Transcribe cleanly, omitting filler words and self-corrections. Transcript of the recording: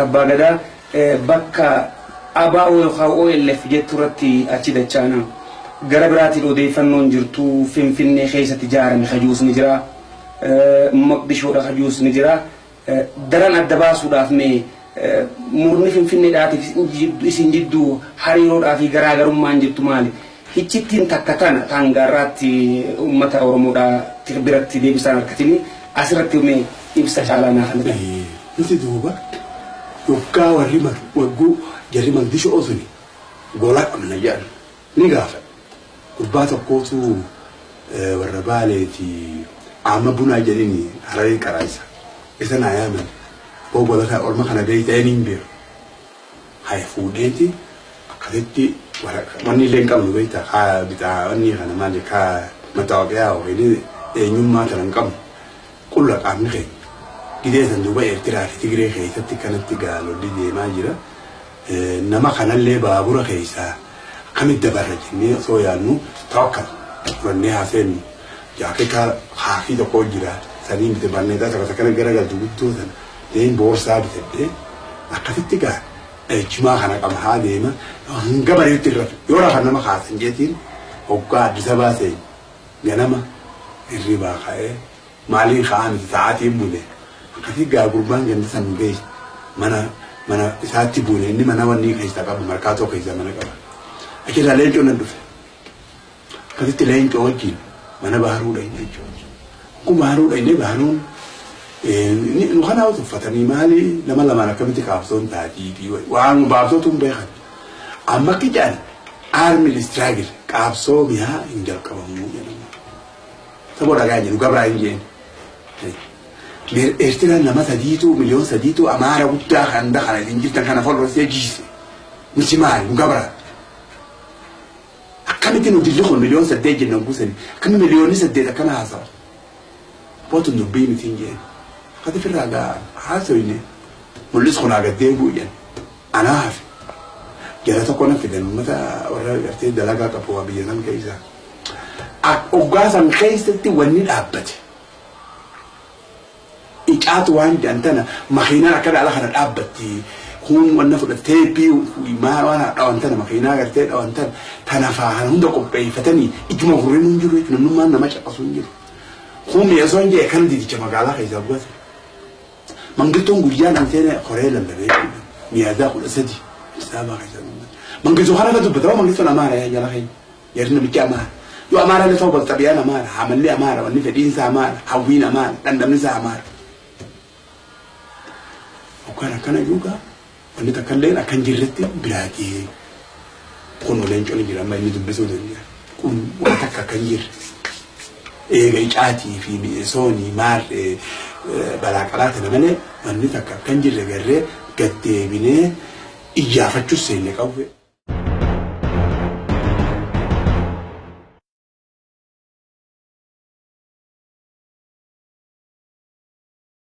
warabba gada bakka aba'u khaw'u illaf jetturati achida chana garabrati odeeffannoon jirtu finfinne keessatti ijaarame khajuus ni jira maqdishoo dha khajuus ni jira daran adda baasuudhaaf mee murni finfinne dhaatiif isin jiddu hariiroodhaa fi garaagarummaan jirtu maali hichittiin takka tana tangarratti ummata oromoodhaa biratti deebisaan harkatini asirratti mee ibsa caalaa khalata inti duuba yokkaa warri waggu jarri maqdishoo osuni golaa amna jaan ni gaafa gurbaa tokkootu warra baaleeti amma bunaa jedhini hararii qaraayisa isa naa yaaman bogola ka orma kana deeytaniin bir hay fuudheeti akkasitti wanni leen qabnu beektaa haa bitaa wanni kana maali kaa mataaqiyaa wayni eenyummaa tanan qabnu qulla qaamni keenya gideesan duuba eertiraa fi tigiree keessatti kanatti gaalolli deemaa jira nama kanallee baabura keessaa akkamitti dabarra jennee osoo yaadnu tawakkal furannee haaseennu jaaketaa haafii tokko jira saniin bite barneetaa takka kana garagaltu guddoo sana deein boorsaa bitadhee akkasitti gaa jimaa kana qaba haa deema hanga bareetti irra yoo rafan nama haasan jeetiin hoggaa addisa baasee ganama hirribaa ka'ee maaliin ka'amiti sa'aatiin bule akkasii gaa gurbaan ganda san ga'e mana isaatti bule inni mana wanni keessa qabu markaatoo keessa mana qaba achirraa leencoo nan dhufe akkasitti leencoo wajjin mana baaruudha inni jechuudha kun baaruudha inni baaruun nu kana uffatanii maali lama lamaan akkamitti kaabsoon taatiifi waan baabsootuun beekan amma kijaan armi listraagir qaabsoo mihaa hin jalqabamuu jedhama saboo dhagaa jedhu gabraa hin jeen eertiraan nama sadiitu miliyoon sadiitu amaara guddaa kan dakana hin jirtan kana folloosee jiise nuti maali nu gabraa akkamitti nu dilli kun miliyoon saddeet jennan guusani akkami miliyoonni saddeet akkana haasawa bootun dubbii miti hin jeen قد في الرجاء حاسويني ملص خنا قديه بوجن أنا عارف جلسة كنا في دم متى ورا يرتدي دلقة كفوا بيجان كيسا أوجازن كيسة توني الأبد إجات وان جنتنا مخينا كذا على خنا الأبد هم ونفر التيبي وما وانا أو أنتنا مخينا قرتين أو أنتنا تنافعنا هم دكوا بيفتني إجمعورين نجرو إحنا نما نمشي أصونجر هم يزونجي كان دي تجمع على خيزة بس منقطون قليان أنتنا قريلا لبيت ميادا قل أسدي سابا خيزة منقطو خانا قدو بدرو منقطون أمارة يا جلا خي يرنا بكي أمارة يو أمارة اللي فوق الطبيعان أمارة عمل لي أمارة واني فدين سا أمارة حوين أمارة تندم نسا أمارة وكان يوغا واني تكالين أكان جرتي بلاكي كونو لينجو لنجر أما يني دبسو دنجر كون وانتكا كان جر إيجاتي في بيسوني مار بلاكالات نمني واني تكا كان جر غير قد بني إجافتشو سيني قوي